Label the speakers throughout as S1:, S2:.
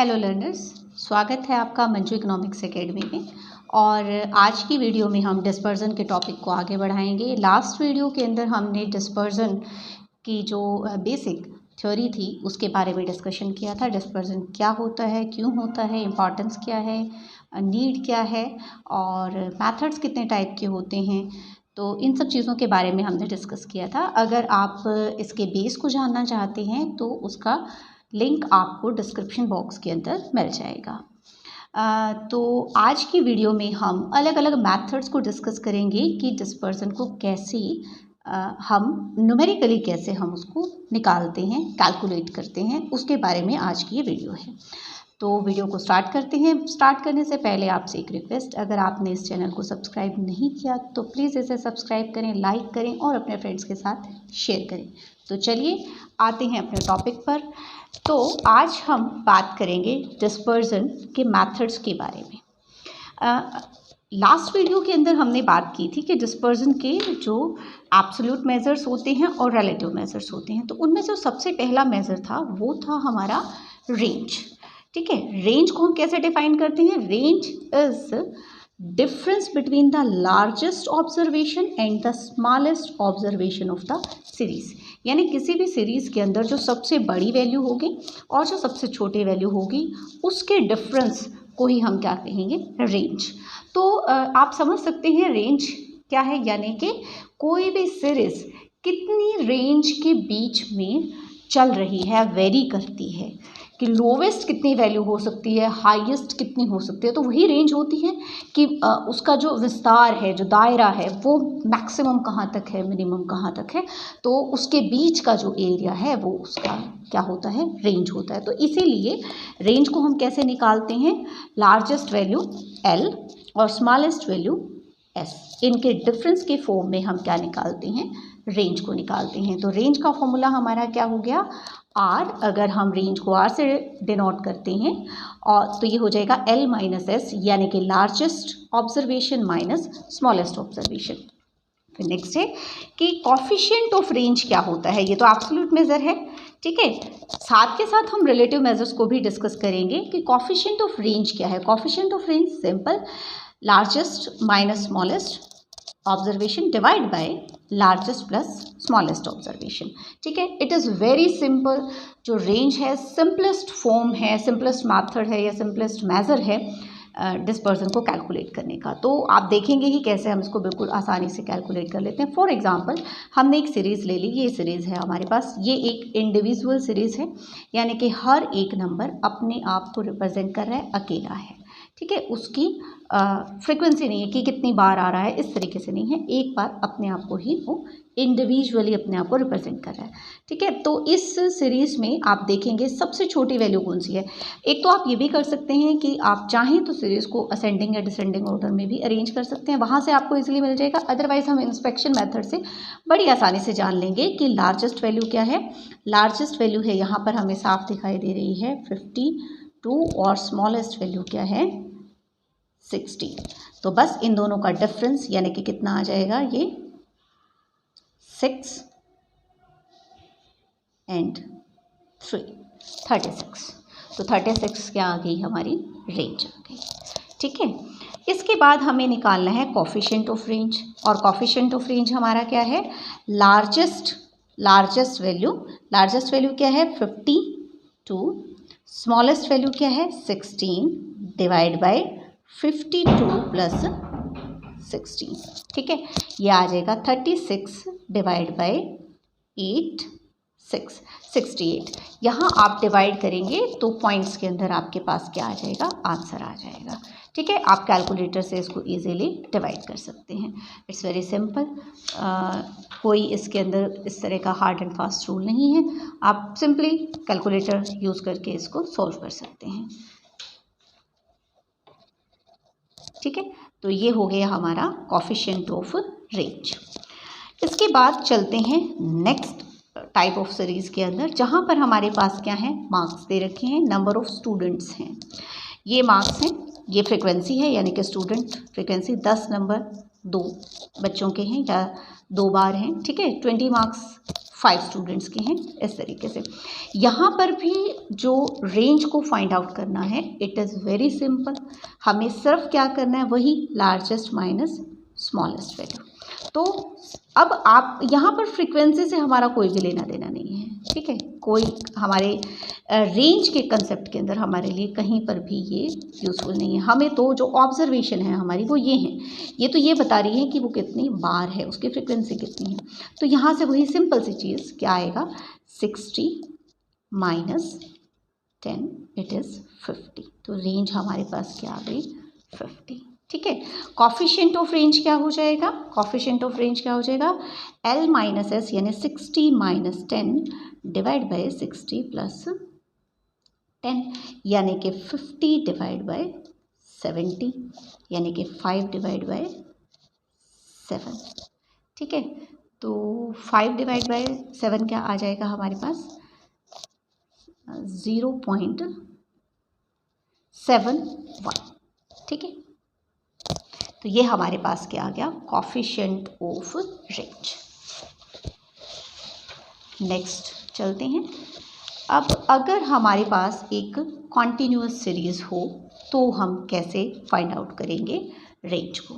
S1: Hello learners, स्वागत है आपका मंजू इकोनॉमिक्स एकेडमी में। और आज की वीडियो में हम डिस्पर्जन के टॉपिक को आगे बढ़ाएंगे। लास्ट वीडियो के अंदर हमने डिस्पर्जन की जो बेसिक थ्योरी थी उसके बारे में डिस्कशन किया था। डिस्पर्जन क्या होता है, क्यों होता है, इम्पॉर्टेंस क्या है, नीड क्या है और मेथड्स कितने टाइप के होते हैं। तो इन सब चीज़ों के बारे में हमने डिस्कस किया था। अगर आप इसके बेस को जानना चाहते हैं तो उसका लिंक आपको डिस्क्रिप्शन बॉक्स के अंदर मिल जाएगा। तो आज की वीडियो में हम अलग अलग मेथड्स को डिस्कस करेंगे कि डिस्पर्जन को कैसे हम न्यूमेरिकली कैसे हम उसको निकालते हैं, कैलकुलेट करते हैं, उसके बारे में आज की ये वीडियो है। तो वीडियो को स्टार्ट करते हैं। स्टार्ट करने से पहले आपसे एक रिक्वेस्ट, अगर आपने इस चैनल को सब्सक्राइब नहीं किया तो प्लीज़ इसे सब्सक्राइब करें, लाइक करें और अपने फ्रेंड्स के साथ शेयर करें। तो चलिए आते हैं अपने टॉपिक पर। तो आज हम बात करेंगे डिस्पर्जन के मेथड्स के बारे में। लास्ट वीडियो के अंदर हमने बात की थी कि डिस्पर्जन के जो एब्सोल्यूट मेजर्स होते हैं और रिलेटिव मेजर्स होते हैं। तो उनमें जो सबसे पहला मेजर था वो था हमारा रेंज। ठीक है, रेंज को हम कैसे डिफाइन करते हैं? Range is difference between the largest observation and the smallest observation of the series. यानी किसी भी सीरीज़ के अंदर जो सबसे बड़ी वैल्यू होगी और जो सबसे छोटी वैल्यू होगी उसके डिफरेंस को ही हम क्या कहेंगे? रेंज। तो आप समझ सकते हैं रेंज क्या है, यानी कि कोई भी सीरीज़ कितनी रेंज के बीच में चल रही है, वेरी करती है कि लोवेस्ट कितनी वैल्यू हो सकती है, हाईएस्ट कितनी हो सकती है। तो वही रेंज होती है कि उसका जो विस्तार है, जो दायरा है, वो मैक्सिमम कहाँ तक है, मिनिमम कहाँ तक है। तो उसके बीच का जो एरिया है वो उसका क्या होता है? रेंज होता है। तो इसीलिए रेंज को हम कैसे निकालते हैं? लार्जेस्ट वैल्यू L और स्मॉलेस्ट वैल्यू S, इनके डिफरेंस के फॉर्म में हम क्या निकालते हैं? रेंज को निकालते हैं। तो रेंज का फॉर्मूला हमारा क्या हो गया? R। अगर हम रेंज को R से डिनोट करते हैं और तो ये हो जाएगा L माइनस S, यानी कि largest observation minus smallest observation. फिर नेक्स्ट है कि कॉफिशिएंट ऑफ रेंज क्या होता है? ये तो एब्सोल्यूट मेजर है, ठीक है। साथ के साथ हम रिलेटिव मेजर्स को भी डिस्कस करेंगे कि कॉफिशिएंट ऑफ रेंज क्या है। Coefficient of range simple, largest minus smallest observation divide by largest plus smallest observation. ठीक है, इट इज़ वेरी सिंपल। जो रेंज है सिंपलेस्ट फॉर्म है, सिंपलेस्ट मेथड है या सिंपलेस्ट मेजर है डिस्पर्जन को कैलकुलेट करने का। तो आप देखेंगे ही कैसे हम इसको बिल्कुल आसानी से कैलकुलेट कर लेते हैं। फॉर एग्जांपल हमने एक सीरीज़ ले ली, ये सीरीज़ है हमारे पास, ये एक इंडिविजुअल सीरीज़ है, यानी कि हर एक नंबर अपने आप को रिप्रेजेंट कर रहा है, अकेला है। ठीक है, उसकी फ्रिक्वेंसी नहीं है कि कितनी बार आ रहा है, इस तरीके से नहीं है, एक बार अपने आप को ही वो इंडिविजुअली अपने आप को रिप्रेजेंट कर रहा है। ठीक है, तो इस सीरीज़ में आप देखेंगे सबसे छोटी वैल्यू कौन सी है। एक तो आप ये भी कर सकते हैं कि आप चाहें तो सीरीज़ को असेंडिंग या डिसेंडिंग ऑर्डर में भी अरेंज कर सकते हैं, वहाँ से आपको इजीली मिल जाएगा। अदरवाइज हम इंस्पेक्शन मेथड से बड़ी आसानी से जान लेंगे कि लार्जेस्ट वैल्यू क्या है। लार्जेस्ट वैल्यू है, यहाँ पर हमें साफ दिखाई दे रही है 52 और स्मॉलेस्ट वैल्यू क्या है? 60। तो बस इन दोनों का डिफरेंस यानी कि कितना आ जाएगा? ये 6 एंड 3 36। तो 36 क्या आ गई? हमारी रेंज आ गई। ठीक है, इसके बाद हमें निकालना है कॉफिशिएंट ऑफ रेंज। और कॉफिशिएंट ऑफ रेंज हमारा क्या है? लार्जेस्ट वैल्यू क्या है? 52। स्मॉलेस्ट वैल्यू क्या है? 16 डिवाइड बाय 52 प्लस 16। ठीक है, ये आ जाएगा 36 डिवाइड बाय 8 6 68। यहाँ आप डिवाइड करेंगे तो पॉइंट्स के अंदर आपके पास क्या आ जाएगा? आंसर आ जाएगा। ठीक है, आप कैलकुलेटर से इसको इजीली डिवाइड कर सकते हैं। It's very simple. कोई इसके अंदर इस तरह का हार्ड एंड फास्ट रूल नहीं है, आप सिंपली कैलकुलेटर यूज़ करके इसको सॉल्व कर सकते हैं। ठीक है, तो ये हो गया हमारा कॉफिशिएंट ऑफ रेंज। इसके बाद चलते हैं नेक्स्ट टाइप ऑफ सीरीज़ के अंदर, जहाँ पर हमारे पास क्या है? मार्क्स दे रखे हैं, नंबर ऑफ स्टूडेंट्स हैं, ये मार्क्स हैं, ये फ्रिक्वेंसी है, यानी कि स्टूडेंट फ्रिक्वेंसी 10 नंबर 2 बच्चों के हैं या 2 बार हैं। ठीक है, 20 मार्क्स 5 स्टूडेंट्स के हैं, इस तरीके से। यहाँ पर भी जो रेंज को फाइंड आउट करना है, इट इज़ वेरी सिंपल। हमें सिर्फ क्या करना है, वही लार्जेस्ट माइनस स्मॉलेस्ट वैल्यू। तो अब आप यहाँ पर फ्रीक्वेंसी से हमारा कोई भी लेना देना नहीं है, ठीक है। कोई हमारे रेंज के कंसेप्ट के अंदर हमारे लिए कहीं पर भी ये यूज़फुल नहीं है। हमें तो जो ऑब्जर्वेशन है हमारी वो ये है, ये तो ये बता रही है कि वो कितनी बार है, उसकी फ्रीक्वेंसी कितनी है। तो यहाँ से वही सिंपल सी चीज़ क्या आएगा, 60 माइनस 10 इट इज़ 50। तो रेंज हमारे पास क्या आ गई, 50, ठीक है। कॉफिशिएंट ऑफ रेंज क्या हो जाएगा, कॉफिशिएंट ऑफ रेंज क्या हो जाएगा, L माइनस एस यानी 60 माइनस 10 डिवाइड बाई 60 प्लस 10 यानी कि 50 डिवाइड बाई 70 यानी कि 5 डिवाइड बाई 7, ठीक है। तो 5 डिवाइड बाई 7 क्या आ जाएगा हमारे पास, 0.71, ठीक है। तो ये हमारे पास क्या आ गया, कॉफिशिएंट ऑफ रेंज। नेक्स्ट चलते हैं। अब अगर हमारे पास एक कॉन्टिन्यूअस सीरीज़ हो तो हम कैसे फाइंड आउट करेंगे रेंज को।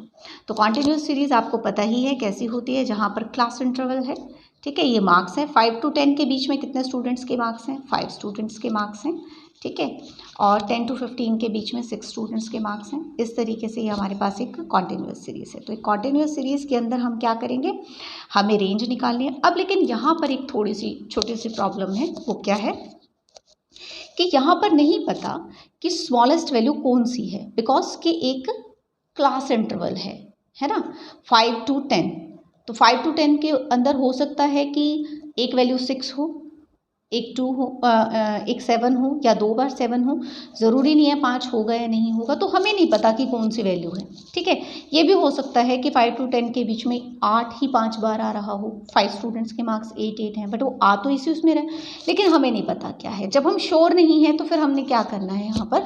S1: तो कॉन्टिन्यूअस सीरीज़ आपको पता ही है कैसी होती है, जहाँ पर क्लास इंटरवल है, ठीक है। ये मार्क्स हैं 5 to 10 के बीच में कितने स्टूडेंट्स के मार्क्स हैं, 5 स्टूडेंट्स के मार्क्स हैं, ठीक है। और 10 to 15 के बीच में 6 स्टूडेंट्स के मार्क्स हैं। इस तरीके से ये हमारे पास एक कॉन्टिन्यूअस सीरीज़ है। तो एक कॉन्टिन्यूअस सीरीज़ के अंदर हम क्या करेंगे, हमें रेंज निकालनी है। अब लेकिन यहाँ पर एक थोड़ी सी छोटी सी प्रॉब्लम है, वो क्या है कि यहाँ पर नहीं पता कि स्मॉलेस्ट वैल्यू कौन सी है, बिकॉज कि एक क्लास इंटरवल है ना, 5 to 10। तो 5 to 10 के अंदर हो सकता है कि एक वैल्यू 6 हो, एक 2 हो, एक 7 हो, या 2 बार 7 हो। ज़रूरी नहीं है 5 होगा या नहीं होगा, तो हमें नहीं पता कि कौन सी वैल्यू है, ठीक है। ये भी हो सकता है कि 5 to 10 के बीच में 8 ही 5 बार आ रहा हो। 5 स्टूडेंट्स के मार्क्स 8 हैं, बट वो आ तो इसी उसमें रहे, लेकिन हमें नहीं पता क्या है। जब हम श्योर नहीं हैं तो फिर हमने क्या करना है यहाँ पर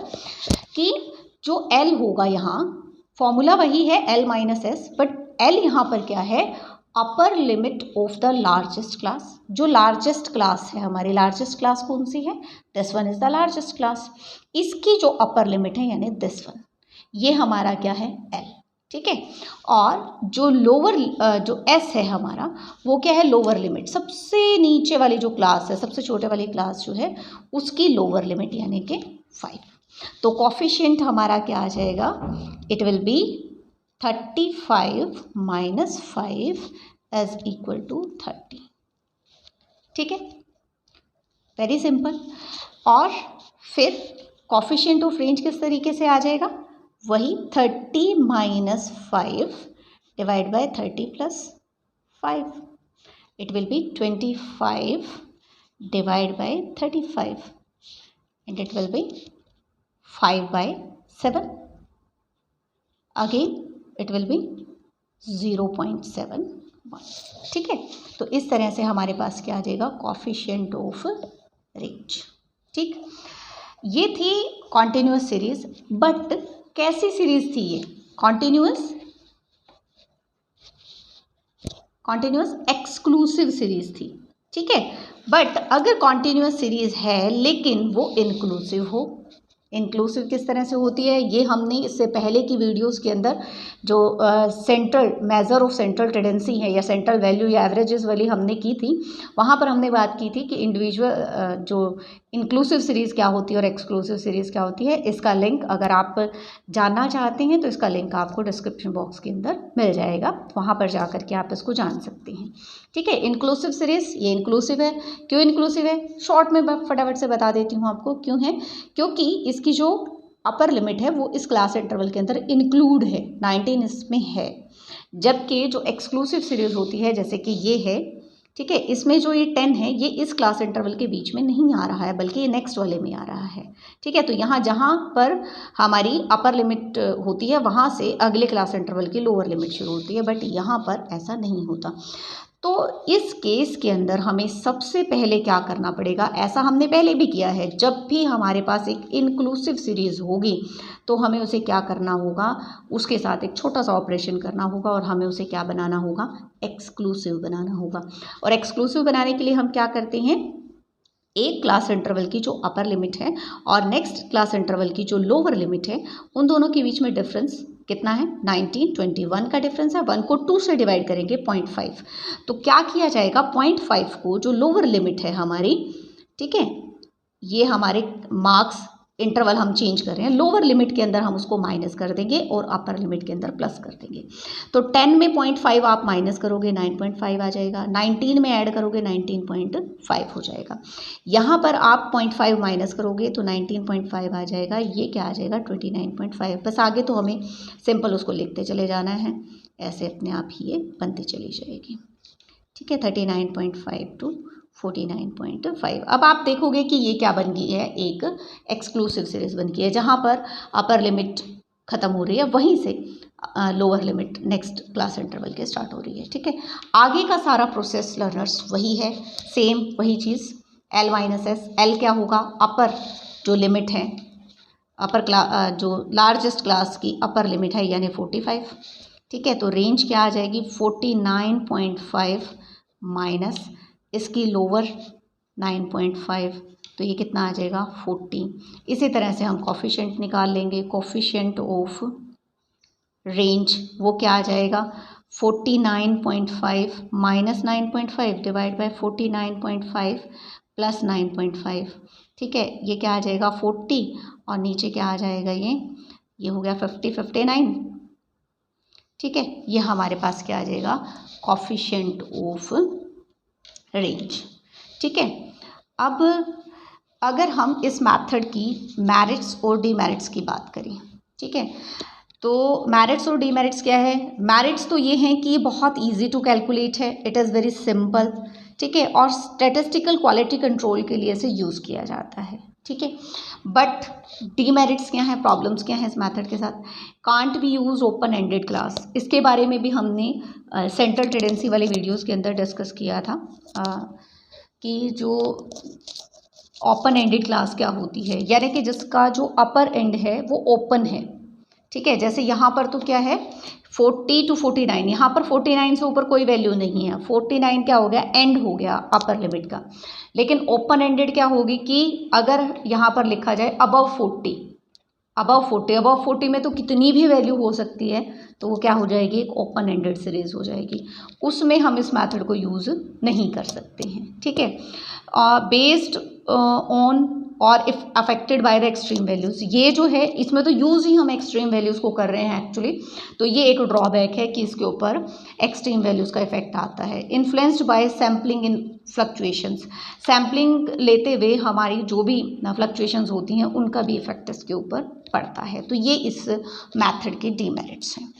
S1: कि जो L होगा, यहाँ फॉर्मूला वही है L minus S, but L यहाँ पर क्या है, upper limit of the largest class. जो लार्जेस्ट क्लास है हमारी, लार्जेस्ट क्लास कौन सी है, this one is the largest class. इसकी जो अपर लिमिट है यानी दिस वन, ये हमारा क्या है, L, ठीक है। और जो लोअर जो S है हमारा, वो क्या है, लोअर लिमिट। सबसे नीचे वाली जो क्लास है, सबसे छोटे वाली क्लास जो है, उसकी लोअर लिमिट यानी कि 5। तो कॉफिशिएंट हमारा क्या आ जाएगा, it will be 35 minus 5 is equal to 30, ठीक है, वेरी सिंपल। और फिर कॉफिशिएंट ऑफ रेंज किस तरीके से आ जाएगा, वही 30 minus 5 divide by 30 plus 5, it will B 25 divide by 35 and it will B 5/7, again it will B 0.71, ठीक है। तो इस तरह से हमारे पास क्या आ जाएगा, कॉफिशिएंट ऑफ रेंज, ठीक। ये थी कॉन्टिन्यूअस सीरीज, बट कैसी सीरीज थी ये, कॉन्टिन्यूअस एक्सक्लूसिव सीरीज थी, ठीक है। बट अगर कॉन्टिन्यूअस सीरीज है लेकिन वो इंक्लूसिव हो, इंक्लूसिव किस तरह से होती है, ये हमने इससे पहले की वीडियोस के अंदर जो central measure of central tendency है या सेंट्रल वैल्यू या एवरेजेस वाली हमने की थी, वहाँ पर हमने बात की थी कि इंडिविजुअल जो इंक्लूसिव सीरीज़ क्या होती है और एक्सक्लूसिव सीरीज़ क्या होती है। इसका लिंक अगर आप जानना चाहते हैं तो इसका लिंक आपको डिस्क्रिप्शन बॉक्स के अंदर मिल जाएगा, वहाँ पर जा कर के आप इसको जान सकते हैं, ठीक है। इंक्लूसिव सीरीज़ ये इंक्लूसिव है, क्यों इंक्लूसिव है, शॉर्ट में फटाफट से बता देती हूँ आपको क्यों है। क्योंकि इसकी जो अपर लिमिट है वो इस क्लास इंटरवल के अंदर इंक्लूड है, 19 इसमें है, जबकि जो एक्सक्लूसिव सीरीज़ होती है जैसे कि ये है, ठीक है, इसमें जो ये 10 है ये इस क्लास इंटरवल के बीच में नहीं आ रहा है, बल्कि ये नेक्स्ट वाले में आ रहा है, ठीक है। तो यहाँ जहाँ पर हमारी अपर लिमिट होती है वहाँ से अगले क्लास इंटरवल की लोअर लिमिट शुरू होती है, बट यहाँ पर ऐसा नहीं होता। तो इस केस के अंदर हमें सबसे पहले क्या करना पड़ेगा, ऐसा हमने पहले भी किया है, जब भी हमारे पास एक इंक्लूसिव सीरीज़ होगी तो हमें उसे क्या करना होगा, उसके साथ एक छोटा सा ऑपरेशन करना होगा और हमें उसे क्या बनाना होगा, एक्सक्लूसिव बनाना होगा। और एक्सक्लूसिव बनाने के लिए हम क्या करते हैं, एक क्लास इंटरवल की जो अपर लिमिट है और नेक्स्ट क्लास इंटरवल की जो लोअर लिमिट है, उन दोनों के बीच में डिफरेंस कितना है, 19, 21 का डिफरेंस है। 1 को 2 से डिवाइड करेंगे 0.5, तो क्या किया जाएगा, 0.5 को जो लोअर लिमिट है हमारी, ठीक है, ये हमारे मार्क्स इंटरवल हम चेंज कर रहे हैं, लोअर लिमिट के अंदर हम उसको माइनस कर देंगे और अपर लिमिट के अंदर प्लस कर देंगे। तो 10 में 0.5 आप माइनस करोगे 9.5 आ जाएगा, 19 में ऐड करोगे 19.5 हो जाएगा। यहाँ पर आप 0.5 माइनस करोगे तो 19.5 आ जाएगा, ये क्या आ जाएगा 29.5। बस आगे तो हमें सिंपल उसको लिखते चले जाना है, ऐसे अपने आप ही ये बनती चली जाएगी, ठीक है, 39.5 टू 49.5। अब आप देखोगे कि ये क्या बन गई है, एक एक्सक्लूसिव सीरीज बन गई है, जहाँ पर अपर लिमिट ख़त्म हो रही है, वहीं से lower limit next class interval के स्टार्ट हो रही है, ठीक है। आगे का सारा प्रोसेस लर्नर्स वही है, सेम वही चीज़, L माइनस एस। L क्या होगा, अपर जो लिमिट है, अपर जो लार्जेस्ट क्लास की अपर लिमिट है यानी 45, ठीक है। तो रेंज क्या आ जाएगी, 49.5 माइनस इसकी लोअर 9.5, तो ये कितना आ जाएगा 40। इसी तरह से हम कोफिशिएंट निकाल लेंगे, कोफिशिएंट ऑफ रेंज वो क्या आ जाएगा, 49.5 माइनस 9.5 डिवाइड बाय 49.5 प्लस 9.5, ठीक है, ये क्या आ जाएगा 40 और नीचे क्या आ जाएगा, ये हो गया 59, ठीक है। ये हमारे पास क्या आ जाएगा, कोफिशिएंट ऑफ रेंज, ठीक है। अब अगर हम इस मेथड की मेरिट्स और डीमेरिट्स की बात करें, ठीक है, तो मेरिट्स और डीमेरिट्स क्या है, मेरिट्स तो ये हैं कि ये बहुत इजी टू कैलकुलेट है, इट इज़ वेरी सिंपल, ठीक है, और स्टैटिस्टिकल क्वालिटी कंट्रोल के लिए इसे यूज़ किया जाता है, ठीक है। बट डीमेरिट्स क्या हैं, प्रॉब्लम्स क्या हैं इस मेथड के साथ, can't be use open ended class. इसके बारे में भी हमने सेंट्रल टेंडेंसी वाली वीडियोस के अंदर डिस्कस किया था कि जो ओपन एंडेड क्लास क्या होती है, यानी कि जिसका जो अपर एंड है वो ओपन है, ठीक है। जैसे यहाँ पर तो क्या है 40 टू 49, यहाँ पर 49 से ऊपर कोई वैल्यू नहीं है, 49 क्या हो गया, एंड हो गया अपर लिमिट का। लेकिन ओपन एंडेड क्या होगी कि अगर यहाँ पर लिखा जाए अबव 40, अबव 40 में तो कितनी भी वैल्यू हो सकती है, तो वो क्या हो जाएगी, एक ओपन एंडेड सीरीज हो जाएगी, उसमें हम इस मेथड को यूज़ नहीं कर सकते हैं, ठीक है। बेस्ड ऑन और if affected by the extreme values, ये जो है इसमें तो यूज़ ही हम एक्सट्रीम वैल्यूज़ को कर रहे हैं एक्चुअली, तो ये एक ड्रॉबैक है कि इसके ऊपर एक्सट्रीम वैल्यूज़ का इफेक्ट आता है। Influenced by sampling in fluctuations, sampling लेते हुए हमारी जो भी फ्लक्चुएशंस होती हैं उनका भी इफेक्ट इसके ऊपर पड़ता है, तो ये इस मैथड के डीमेरिट्स हैं।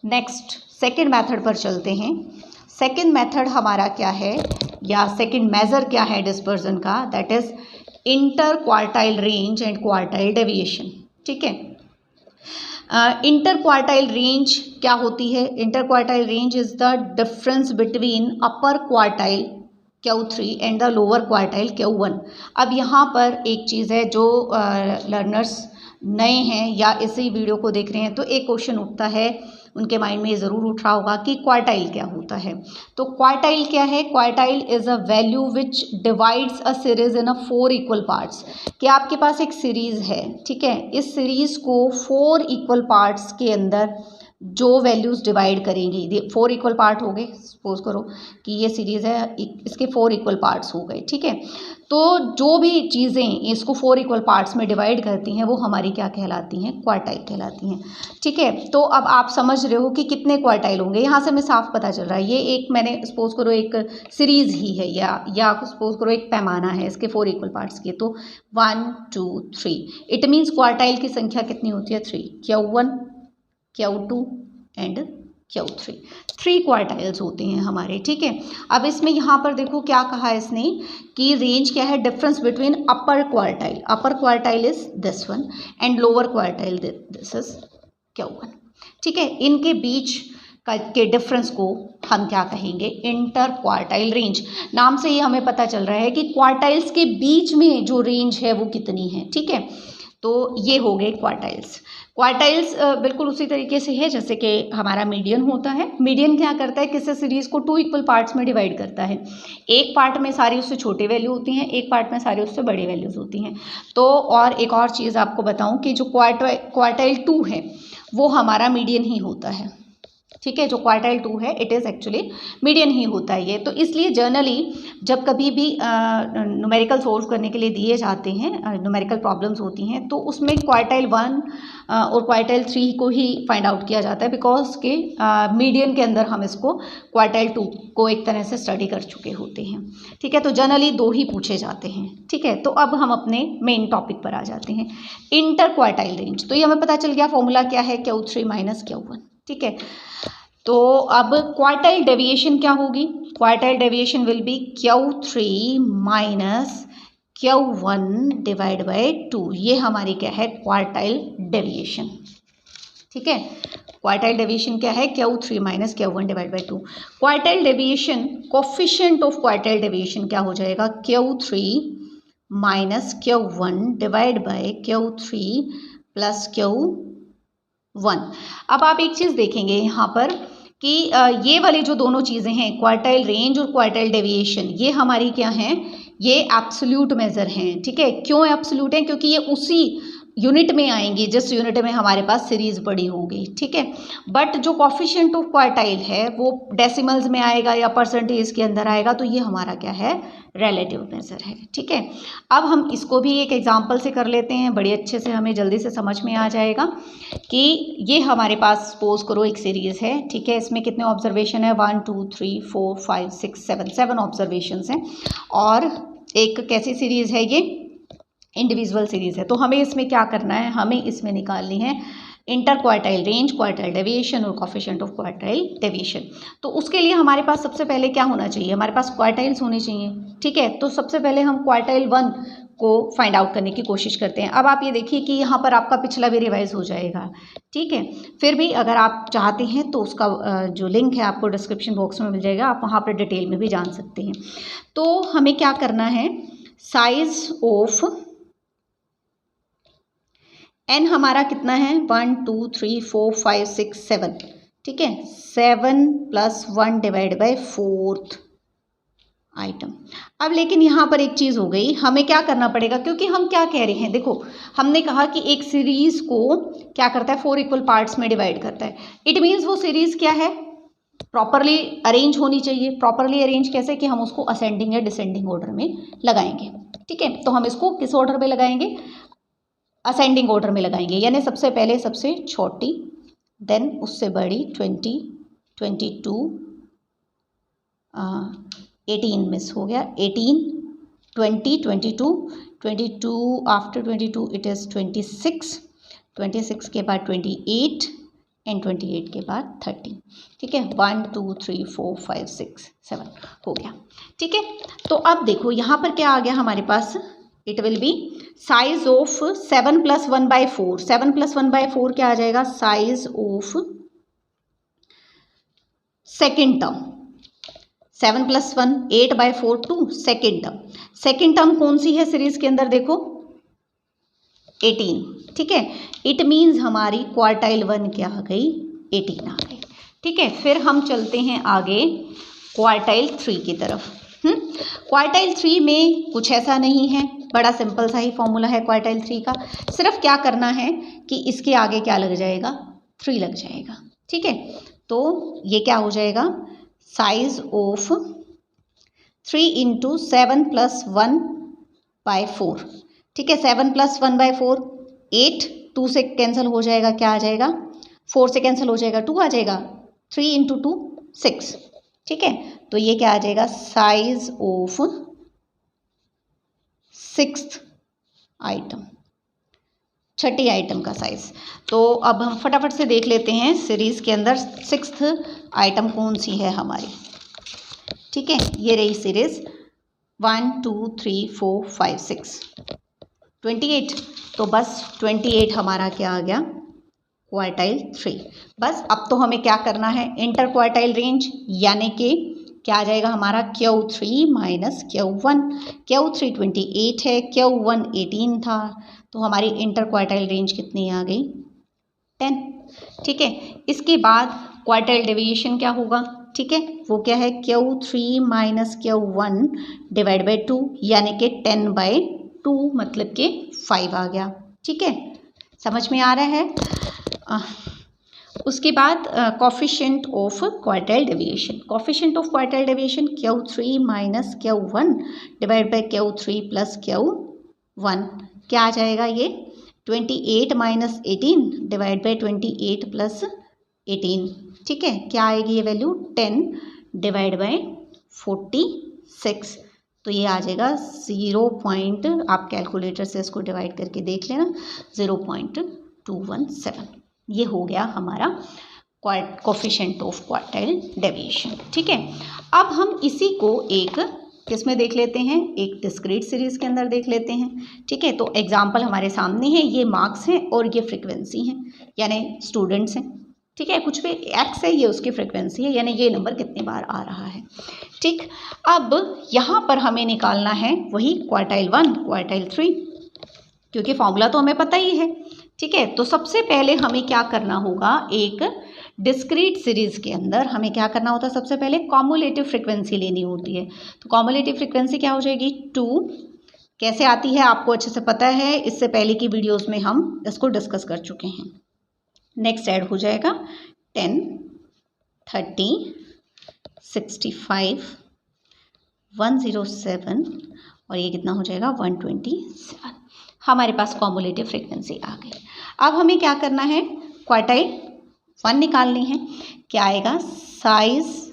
S1: नेक्स्ट सेकेंड मैथड पर चलते हैं। सेकेंड मेथड हमारा क्या है, या सेकेंड मेजर क्या है डिस्पर्जन का, that is inter quartile range and quartile deviation, ठीक है। इंटर क्वार्टाइल रेंज क्या होती है, inter quartile range is the difference between upper quartile Q3 and the lower quartile Q1। अब यहाँ पर एक चीज़ है, जो लर्नर्स नए हैं या इसी वीडियो को देख रहे हैं तो एक क्वेश्चन उठता है उनके माइंड में, ये ज़रूर उठ रहा होगा कि क्वार्टाइल क्या होता है। तो क्वार्टाइल क्या है, quartile is a value which divides a series in a 4 equal parts. कि आपके पास एक सीरीज़ है, ठीक है, इस सीरीज़ को 4 इक्वल पार्ट्स के अंदर जो वैल्यूज़ डिवाइड करेंगी, 4 इक्वल पार्ट हो गए, सपोज करो कि ये सीरीज़ है, इसके 4 इक्वल पार्ट्स हो गए, ठीक है। तो जो भी चीज़ें इसको 4 इक्वल पार्ट्स में डिवाइड करती हैं वो हमारी क्या कहलाती हैं, क्वार्टाइल कहलाती हैं, ठीक है। तो अब आप समझ रहे हो कि कितने क्वार्टाइल होंगे, यहाँ से हमें साफ पता चल रहा है, ये एक मैंने सपोज करो एक सीरीज़ ही है, या सपोज करो एक पैमाना है इसके 4 इक्वल पार्ट्स के, तो 1 2 3, इट मीन्स क्वार्टाइल की संख्या कितनी होती है, 3, Q1 Q2 and Q3, 3 quartiles होते हैं हमारे, ठीक है। अब इसमें यहाँ पर देखो क्या कहा है इसने कि रेंज क्या है, difference between upper quartile is this one and lower quartile this is Q1, ठीक है। इनके बीच के डिफरेंस को हम क्या कहेंगे, इंटर क्वार्टाइल रेंज। नाम से ही हमें पता चल रहा है कि क्वार्टाइल्स के बीच में जो रेंज है वो कितनी है, ठीक है। तो ये हो गए क्वार्टाइल्स। क्वार्टाइल्स बिल्कुल उसी तरीके से है जैसे कि हमारा मीडियन होता है। मीडियन क्या करता है, किसी सीरीज़ को 2 इक्वल पार्ट्स में डिवाइड करता है। एक पार्ट में सारी उससे छोटी वैल्यू होती हैं, एक पार्ट में सारी उससे बड़ी वैल्यूज़ होती हैं। तो और एक और चीज़ आपको बताऊं कि जो क्वार्टाइल 2 है वो हमारा मीडियन ही होता है, ठीक है। जो क्वार्टाइल 2 है इट इज़ एक्चुअली मीडियन ही होता है ये। तो इसलिए जर्नली जब कभी भी न्यूमेरिकल सोल्व करने के लिए दिए जाते हैं, न्यूमेरिकल प्रॉब्लम्स होती हैं, तो उसमें क्वार्टाइल 1 और क्वार्टाइल 3 को ही फाइंड आउट किया जाता है, बिकॉज के मीडियन के अंदर हम इसको क्वार्टाइल 2 को एक तरह से स्टडी कर चुके होते हैं, ठीक है। तो जनरली 2 ही पूछे जाते हैं, ठीक है। तो अब हम अपने मेन टॉपिक पर आ जाते हैं, इंटर क्वार्टाइल रेंज। तो ये हमें पता चल गया फॉर्मूला क्या है, Q3 माइनस Q1, ठीक है। तो अब क्वार्टाइल डेविएशन क्या होगी, quartile deviation will be Q3 minus Q1 divide by 2। ये हमारी क्या है, क्वार्टाइल डेविएशन, ठीक है। क्वार्टाइल डेविएशन क्या है, Q3 minus Q1 divide by 2। Quartile deviation, coefficient of quartile deviation क्या हो जाएगा, Q3 minus Q1 divide by Q3 plus Q1। अब आप एक चीज़ देखेंगे यहाँ पर कि ये वाली जो दोनों चीज़ें हैं, क्वार्टाइल रेंज और क्वार्टाइल डेविएशन, ये हमारी क्या हैं, ये एब्सोल्यूट मेजर हैं, ठीक है। क्यों एब्सोल्यूट हैं, क्योंकि ये उसी यूनिट में आएंगी जिस यूनिट में हमारे पास सीरीज बड़ी होगी, ठीक है। बट जो कोफिशिएंट ऑफ क्वार्टाइल है वो डेसिमल्स में आएगा या परसेंटेज के अंदर आएगा, तो ये हमारा क्या है, रिलेटिव मेजर है, ठीक है। अब हम इसको भी एक एग्जांपल से कर लेते हैं, बड़े अच्छे से हमें जल्दी से समझ में आ जाएगा कि ये हमारे पास सपोज करो एक सीरीज है, ठीक है। इसमें कितने ऑब्जर्वेशन है, 1 2 3 4 5 6 7 ऑब्जर्वेशन हैं, और एक कैसी सीरीज है, ये इंडिविजुअल सीरीज है। तो हमें इसमें क्या करना है, हमें इसमें निकालनी है inter quartile range, quartile deviation और कोफिशिएंट ऑफ क्वार्टाइल डेविएशन। तो उसके लिए हमारे पास सबसे पहले क्या होना चाहिए, हमारे पास क्वार्टाइल्स होने चाहिए, ठीक है। तो सबसे पहले हम क्वार्टाइल 1 को फाइंड आउट करने की कोशिश करते हैं। अब आप ये देखिए कि यहाँ पर आपका पिछला भी रिवाइज हो जाएगा, ठीक है। फिर भी अगर आप चाहते हैं तो उसका जो लिंक है आपको डिस्क्रिप्शन बॉक्स में मिल जाएगा, आप वहाँ पर डिटेल में भी जान सकते हैं। तो हमें क्या करना है, साइज ऑफ n हमारा कितना है, 1 2 3 4 5 6 7, ठीक है। 7 plus 1 divide by 4th item. अब लेकिन यहाँ पर एक चीज़ हो गई, हमें क्या करना पड़ेगा, क्योंकि हम क्या कह रहे हैं, देखो हमने कहा कि एक सीरीज को क्या करता है, 4 इक्वल पार्ट्स में डिवाइड करता है। इट मीन्स वो सीरीज क्या है, प्रॉपरली अरेंज होनी चाहिए। प्रॉपरली अरेंज कैसे, कि हम उसको असेंडिंग या डिसेंडिंग ऑर्डर में लगाएंगे, ठीक है। तो हम इसको किस ऑर्डर में लगाएंगे, असेंडिंग ऑर्डर में लगाएंगे, यानी सबसे पहले सबसे छोटी, देन उससे बड़ी 20 22 18 मिस हो गया, 18 20 22 22 आफ्टर 22 इट इज़ 26 26 के बाद 28 एंड 28 के बाद 30, ठीक है। 1 2 3 4 5 6 7 हो गया, ठीक है। तो अब देखो यहाँ पर क्या आ गया हमारे पास, it will be size of 7 plus 1 by 4। 7 plus 1 by 4 क्या आ जाएगा, size of second term. 7 plus 1 8 by 4 2 second term. Second term कौन सी है सीरीज के अंदर, देखो 18, ठीक है। इट मीन्स हमारी क्वार्टाइल 1 क्या आ गई, 18 आ गई, ठीक है। फिर हम चलते हैं आगे क्वार्टाइल 3 की तरफ। क्वार्टाइल 3 में कुछ ऐसा नहीं है, बड़ा सिंपल सा ही फॉर्मूला है क्वार्टाइल 3 का। सिर्फ क्या करना है कि इसके आगे क्या लग जाएगा, 3 लग जाएगा, ठीक है। तो ये क्या हो जाएगा, size of 3 into 7 plus 1 by 4, ठीक है। 7 प्लस 1 बाय 4 8, 2 से कैंसिल हो जाएगा, क्या आ जाएगा, 4 से कैंसिल हो जाएगा, 2 आ जाएगा, 3 इंटू 2 6, ठीक है। तो ये क्या आ जाएगा, size of 6th item, Chhathi item का साइज। तो अब हम फटाफट से देख लेते हैं सीरीज के अंदर 6th आइटम कौन सी है हमारी, ठीक है। ये रही सीरीज 1 2 3 4 5 6 28। तो बस 28 हमारा क्या आ गया, क्वार्टाइल 3। बस अब तो हमें क्या करना है, इंटर क्वार्टाइल रेंज, यानी कि क्या आ जाएगा हमारा Q3 माइनस Q1। Q3 28 है, Q1 18 था, तो हमारी इंटर क्वार्टाइल रेंज कितनी आ गई, 10। ठीक है, इसके बाद क्वार्टाइल डेविएशन क्या होगा, ठीक है, वो क्या है Q3 minus Q1 divide by 2, यानी कि 10/2 मतलब कि 5 आ गया। ठीक है, समझ में आ रहा है। उसके बाद coefficient of quartile deviation, coefficient of quartile deviation Q3 minus Q1 divide by Q3 plus Q1 क्या आ जाएगा, ये 28 माइनस 18 डिवाइड बाई 28 प्लस 18। ठीक है, क्या आएगी ये वैल्यू, 10 डिवाइड बाई 46, तो ये आ जाएगा 0. आप कैलकुलेटर से इसको डिवाइड करके देख लेना, 0.217। ये हो गया हमारा कोफिशिएंट ऑफ क्वार्टाइल डेविएशन। ठीक है, अब हम इसी को एक किस में देख लेते हैं, एक डिस्क्रीट सीरीज के अंदर देख लेते हैं। ठीक है, तो एग्जांपल हमारे सामने है, ये मार्क्स हैं और ये फ्रीक्वेंसी है, यानी स्टूडेंट्स हैं। ठीक है, कुछ भी एक्स है, ये उसकी फ्रीक्वेंसी है, यानी ये नंबर कितनी बार आ रहा है। ठीक, अब यहाँ पर हमें निकालना है वही क्वार्टाइल 1 क्वार्टाइल 3, क्योंकि फॉर्मूला तो हमें पता ही है। ठीक है, तो सबसे पहले हमें क्या करना होगा, एक डिस्क्रीट सीरीज के अंदर हमें क्या करना होता है, सबसे पहले कॉमुलेटिव फ्रीक्वेंसी लेनी होती है। तो कॉमुलेटिव फ्रीक्वेंसी क्या हो जाएगी, 2। कैसे आती है आपको अच्छे से पता है, इससे पहले की वीडियोस में हम इसको डिस्कस कर चुके हैं। नेक्स्ट ऐड हो जाएगा 10, 30, 65, 107 और ये कितना हो जाएगा 127। हमारे पास कॉमुलेटिव फ्रीक्वेंसी आ गई। अब हमें क्या करना है, क्वार्टाइल 1 निकालनी है। क्या आएगा, साइज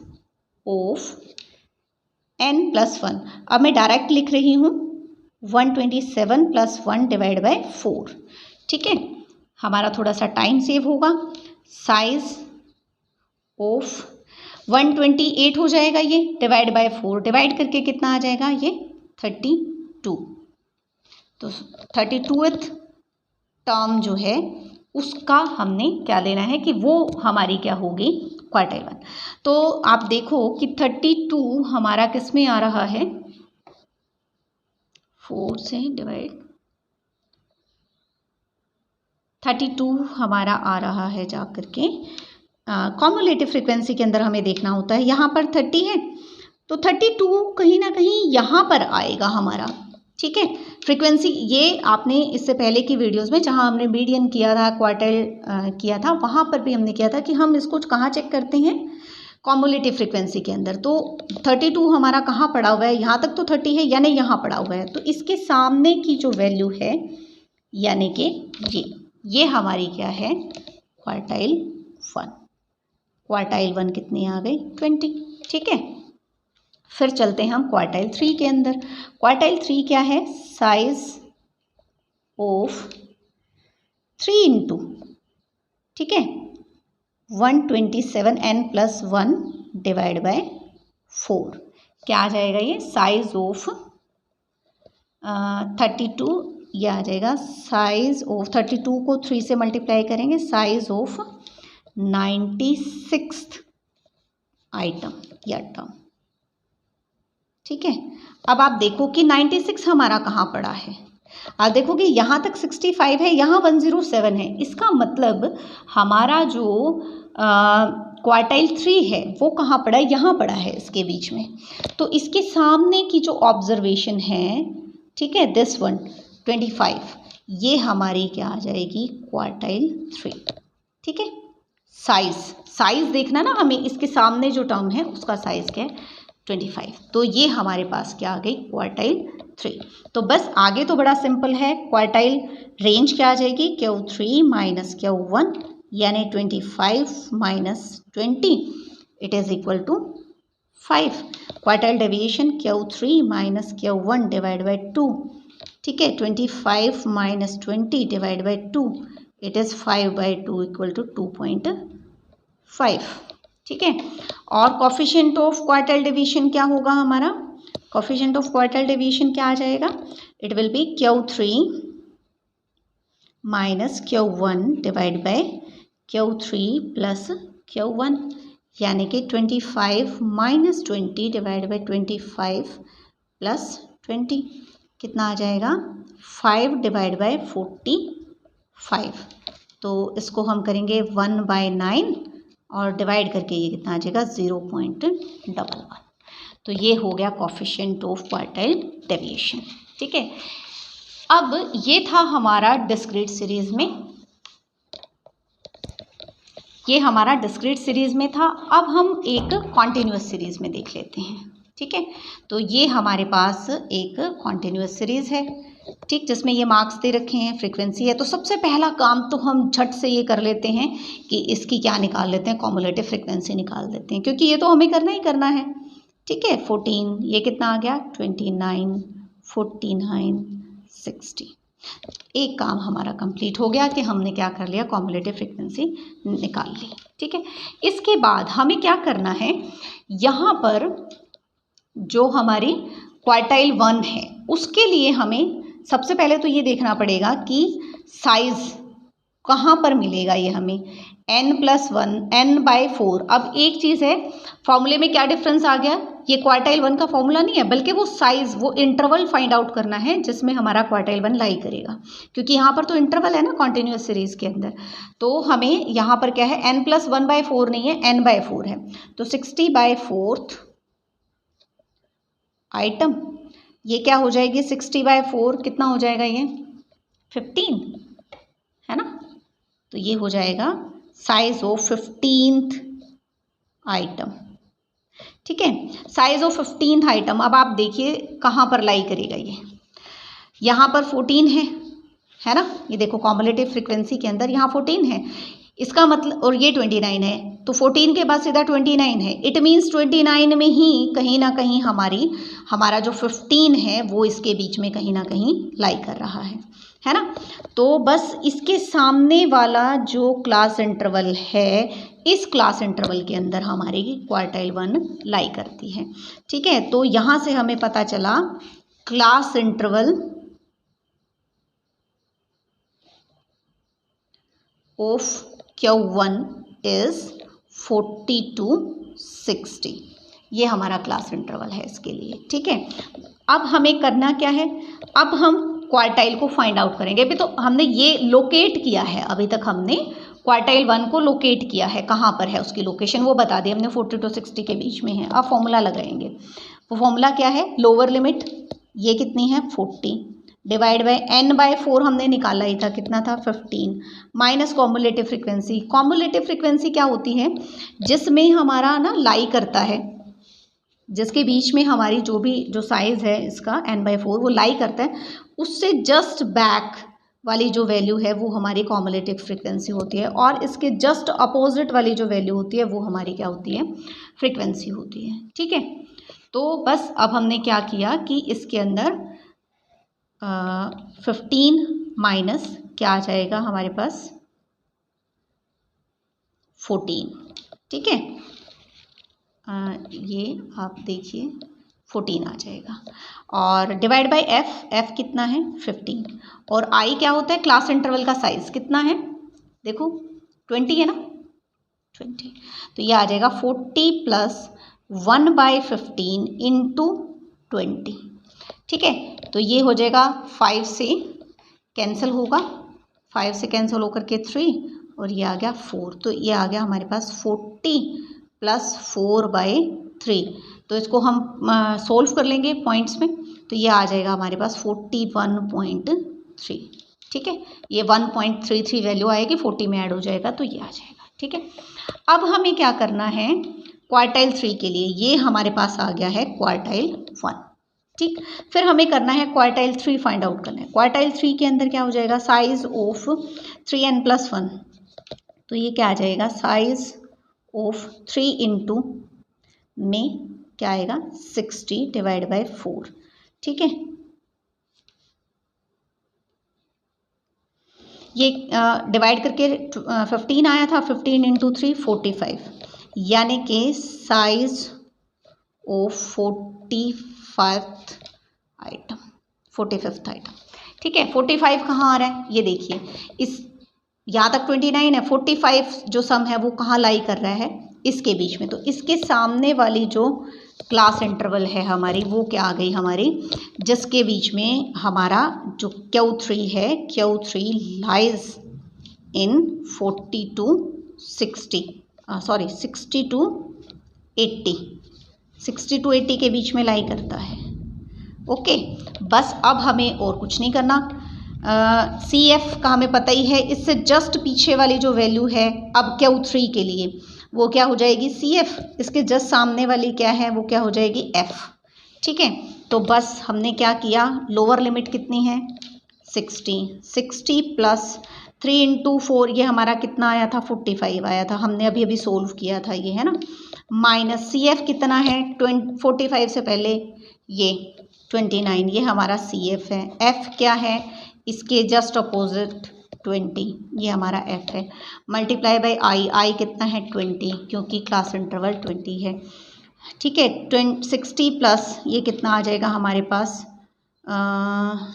S1: ऑफ n प्लस 1। अब मैं डायरेक्ट लिख रही हूँ 127 प्लस 1 डिवाइड बाई 4। ठीक है, हमारा थोड़ा सा टाइम सेव होगा। साइज ऑफ 128 हो जाएगा ये, डिवाइड बाय 4, डिवाइड करके कितना आ जाएगा ये 32। तो 32th टर्म जो है उसका हमने क्या लेना है कि वो हमारी क्या होगी, क्वार्टाइल 1। तो आप देखो कि 32 हमारा किस में आ रहा है, 4 से डिवाइड, 32 हमारा आ रहा है जा करके कॉमुलेटिव फ्रीक्वेंसी के अंदर हमें देखना होता है। यहाँ पर 30 है, तो 32 कहीं ना कहीं यहाँ पर आएगा हमारा। ठीक है, फ्रीक्वेंसी ये आपने इससे पहले की वीडियोस में जहाँ हमने मीडियन किया था, क्वार्टाइल किया था, वहाँ पर भी हमने किया था कि हम इसको कहाँ चेक करते हैं, कॉमुलेटिव फ्रीक्वेंसी के अंदर। तो 32 हमारा कहाँ पड़ा हुआ है, यहाँ तक तो 30 है, यानी यहाँ पड़ा हुआ है, तो इसके सामने की जो वैल्यू है यानी कि ये हमारी क्या है, क्वार्टाइल 1। क्वार्टाइल 1 कितनी आ गई, 20। ठीक है, फिर चलते हैं हम क्वार्टाइल 3 के अंदर। क्वार्टाइल 3 क्या है, साइज ऑफ 3 इंटू, ठीक है, 127n प्लस 1 डिवाइड बाय 4। क्या आ जाएगा ये, साइज ऑफ 32, यह आ जाएगा साइज ऑफ 32 को 3 से मल्टीप्लाई करेंगे, साइज ऑफ 96th आइटम या टर्म। ठीक है, अब आप देखो कि 96 हमारा कहाँ पड़ा है। आप देखो कि यहाँ तक 65 है, यहाँ 107 है। इसका मतलब हमारा जो क्वार्टाइल 3 है वो कहाँ पड़ा है, यहाँ पड़ा है इसके बीच में। तो इसके सामने की जो ऑब्जर्वेशन है, ठीक है, दिस वन 25, ये हमारी क्या आ जाएगी, क्वार्टाइल 3। ठीक है, साइज देखना ना हमें, इसके सामने जो टर्म है उसका साइज क्या है, 25। तो ये हमारे पास क्या आ गई, क्वार्टाइल 3। तो बस आगे तो बड़ा सिंपल है, क्वार्टाइल रेंज क्या आ जाएगी, Q3 माइनस Q1 यानी 25 minus 20 it is equal to 5। Quartile deviation Q3 minus Q1 divide by 2। ठीक है, 25 minus 20 divide by 2 it is 5/2 equal to 2.5। ठीक है, और कोफिशिएंट ऑफ क्वार्टाइल डिवीजन क्या होगा हमारा, कोफिशिएंट ऑफ क्वार्टाइल डिवीजन क्या आ जाएगा, it will B Q3 minus Q1 divide by Q3 plus Q1, यानी कि 25 माइनस 20 डिवाइड बाई 25 प्लस 20 कितना आ जाएगा 5 डिवाइड बाई 45। तो इसको हम करेंगे 1/9 और डिवाइड करके ये कितना आ जाएगा 0.11। तो ये हो गया कोफिशिएंट ऑफ क्वार्टाइल डेविएशन। ठीक है, अब ये था हमारा डिस्क्रीट सीरीज में, ये हमारा डिस्क्रीट सीरीज में था। अब हम एक कॉन्टिन्यूअस सीरीज में देख लेते हैं। ठीक है, तो ये हमारे पास एक कॉन्टिन्यूअस सीरीज है, ठीक, जिसमें ये मार्क्स दे रखे हैं, फ्रीक्वेंसी है। तो सबसे पहला काम तो हम झट से ये कर लेते हैं कि इसकी क्या निकाल लेते हैं, कॉम्युलेटिव फ्रीक्वेंसी निकाल देते हैं, क्योंकि ये तो हमें करना ही करना है। ठीक है, 14, ये कितना आ गया 29, 49, 60। एक काम हमारा कंप्लीट हो गया कि हमने क्या कर लिया, कॉम्युलेटिव फ्रीक्वेंसी निकाल ली। ठीक है, इसके बाद हमें क्या करना है, यहाँ पर जो हमारी क्वार्टाइल 1 है उसके लिए हमें सबसे पहले तो ये देखना पड़ेगा कि साइज कहाँ पर मिलेगा। ये हमें n+1 n/4। अब एक चीज़ है, फॉर्मूले में क्या डिफरेंस आ गया, ये क्वार्टाइल 1 का फॉर्मूला नहीं है, बल्कि वो साइज, वो इंटरवल फाइंड आउट करना है जिसमें हमारा क्वार्टाइल 1 लाई करेगा, क्योंकि यहाँ पर तो इंटरवल है ना कॉन्टिन्यूअस सीरीज के अंदर। तो हमें यहाँ पर क्या है, n+1/4 नहीं है, n/4 है। तो 60/4 आइटम, ये क्या हो जाएगी 60/4 कितना हो जाएगा, ये 15 है ना। तो ये हो जाएगा साइज ऑफ 15th आइटम। ठीक है, साइज ऑफ 15th आइटम। अब आप देखिए कहाँ पर लाई करेगा, ये यहाँ पर 14 है ना। ये देखो कॉम्युलेटिव फ्रीक्वेंसी के अंदर यहाँ 14 है, इसका मतलब, और ये 29 है, तो 14 के बाद सीधा 29 है। इट मीन्स 29 में ही कहीं ना कहीं हमारा जो 15 है वो इसके बीच में कहीं ना कहीं लाई कर रहा है ना। तो बस इसके सामने वाला जो क्लास इंटरवल है, इस क्लास इंटरवल के अंदर हमारी क्वार्टाइल 1 लाई करती है। ठीक है, तो यहाँ से हमें पता चला class interval of Q1 is 40 to 60। ये हमारा क्लास इंटरवल है इसके लिए। ठीक है, अब हमें करना क्या है, अब हम क्वार्टाइल को फाइंड आउट करेंगे। अभी तो हमने ये लोकेट किया है, अभी तक हमने क्वार्टाइल 1 को लोकेट किया है, कहाँ पर है उसकी लोकेशन वो बता दी हमने, 40 to 60 के बीच में है। अब फॉर्मूला लगाएंगे, वो फॉर्मूला क्या है, लोअर लिमिट ये कितनी है 40 डिवाइड बाय n/4 हमने निकाला ही था, कितना था 15, minus cumulative frequency. Cumulative frequency क्या होती है, जिसमें हमारा ना लाई करता है, जिसके बीच में हमारी जो साइज है इसका n/4 वो लाई करता है, उससे जस्ट बैक वाली जो वैल्यू है वो हमारी कॉम्युलेटिव फ्रीक्वेंसी होती है, और इसके जस्ट अपोजिट वाली जो वैल्यू होती है वो हमारी क्या होती है, फ्रीक्वेंसी होती है। ठीक है, तो बस अब हमने क्या किया कि इसके अंदर 15 माइनस क्या आ जाएगा हमारे पास 14। ठीक है, ये आप देखिए 14 आ जाएगा, और डिवाइड बाय f कितना है 15, और i क्या होता है, क्लास इंटरवल का साइज कितना है, देखो 20 है ना, 20। तो ये आ जाएगा 40 प्लस 1/15 इंटू 20। ठीक है, तो ये हो जाएगा 5 से कैंसिल होगा, 5 से कैंसिल होकर के 3, और ये आ गया 4। तो ये आ गया हमारे पास 40 प्लस 4/3। तो इसको हम सोल्व कर लेंगे पॉइंट्स में, तो ये आ जाएगा हमारे पास 41.3। ठीक है, ये 1.33 वैल्यू आएगी, 40 में ऐड हो जाएगा तो ये आ जाएगा। ठीक है, अब हमें क्या करना है क्वार्टाइल 3 के लिए, ये हमारे पास आ गया है क्वार्टाइल 1। ठीक, फिर हमें करना है क्वार्टाइल 3 फाइंड आउट करना है। क्वार्टाइल 3 के अंदर क्या हो जाएगा, साइज ऑफ 3n+1। तो ये क्या आ जाएगा, साइज ऑफ 3 इंटू में क्या आएगा 60 डिवाइड बाय 4। ठीक है, ये डिवाइड करके 15 आया था, 15 इंटू 3 45, यानी कि साइज ऑफ 45th आइटम। ठीक है, 45 कहाँ आ रहा है, ये देखिए, यहाँ तक 29 है, 45 जो सम है वो कहाँ लाई कर रहा है, इसके बीच में। तो इसके सामने वाली जो क्लास इंटरवल है हमारी वो क्या आ गई हमारी, जिसके बीच में हमारा जो Q3 है, Q3 lies in 40 to 60 60 to 80, 60 to 80 के बीच में लाई करता है। ओके, बस अब हमें और कुछ नहीं करना। CF का हमें पता ही है, इससे जस्ट पीछे वाली जो वैल्यू है अब Q3 के लिए वो क्या हो जाएगी CF, इसके जस्ट सामने वाली क्या है वो क्या हो जाएगी F। ठीक है, तो बस हमने क्या किया, लोअर लिमिट कितनी है 60 प्लस 3 into 4 ये हमारा कितना आया था 45 आया था, हमने अभी अभी सोल्व किया था ये, है ना। माइनस CF कितना है 45 से पहले ये 29, ये हमारा CF है। F क्या है, इसके जस्ट अपोजिट 20, ये हमारा F है। मल्टीप्लाई बाय I कितना है 20, क्योंकि क्लास इंटरवल 20 है। ठीक है, 60 प्लस ये कितना आ जाएगा हमारे पास,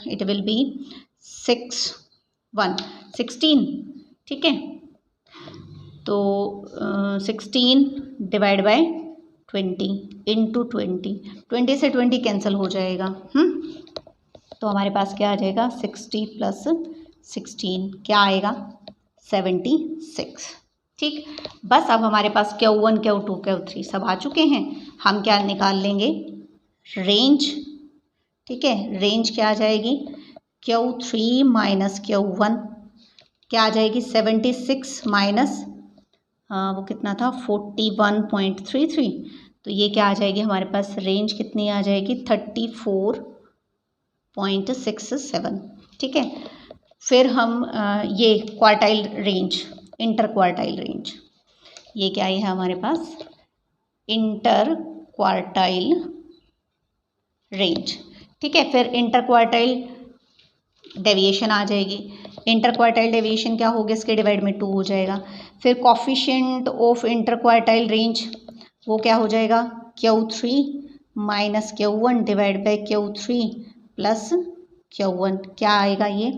S1: इट विल बी 16। ठीक है, तो 16 डिवाइड बाय 20 इंटू 20 से 20 कैंसिल हो जाएगा। तो हमारे पास क्या आ जाएगा 60 प्लस 16 क्या आएगा 76। ठीक, बस अब हमारे पास Q1 Q2 Q3 सब आ चुके हैं। हम क्या निकाल लेंगे, रेंज। ठीक है, रेंज क्या आ जाएगी Q3 माइनस Q1 क्या आ जाएगी 76 माइनस वो कितना था 41.33, तो ये क्या आ जाएगी हमारे पास, रेंज कितनी आ जाएगी 34.67। ठीक है, फिर हम ये quartile range, inter quartile range, ये क्या है हमारे पास इंटर क्वार्टाइल रेंज। ठीक है, फिर इंटर क्वार्टाइल डेविएशन आ जाएगी। इंटर क्वार्टाइल डेविएशन क्या होगा, इसके डिवाइड में 2 हो जाएगा। फिर coefficient of inter quartile range वो क्या हो जाएगा Q3 minus Q1 divide by Q3 plus Q1 क्या आएगा, ये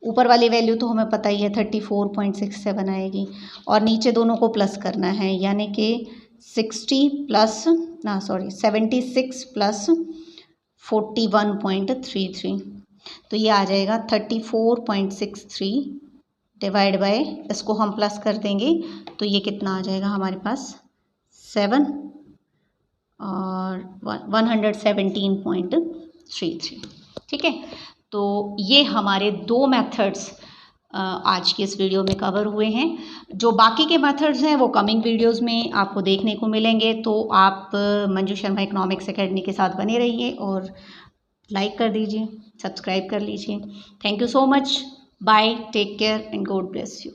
S1: ऊपर वाली वैल्यू तो हमें पता ही है 34.67 आएगी, और नीचे दोनों को प्लस करना है, यानी कि 76 प्लस 41.33, तो ये आ जाएगा 34.63 डिवाइड बाय, इसको हम प्लस कर देंगे तो ये कितना आ जाएगा हमारे पास 7 और 117.33। ठीक है, तो ये हमारे 2 मेथड्स आज के इस वीडियो में कवर हुए हैं। जो बाकी के मेथड्स हैं वो कमिंग वीडियोस में आपको देखने को मिलेंगे, तो आप मंजू शर्मा इकोनॉमिक्स एकेडमी के साथ बने रहिए और लाइक कर दीजिए, सब्सक्राइब कर लीजिए। Thank you so much, bye, take care and God bless you.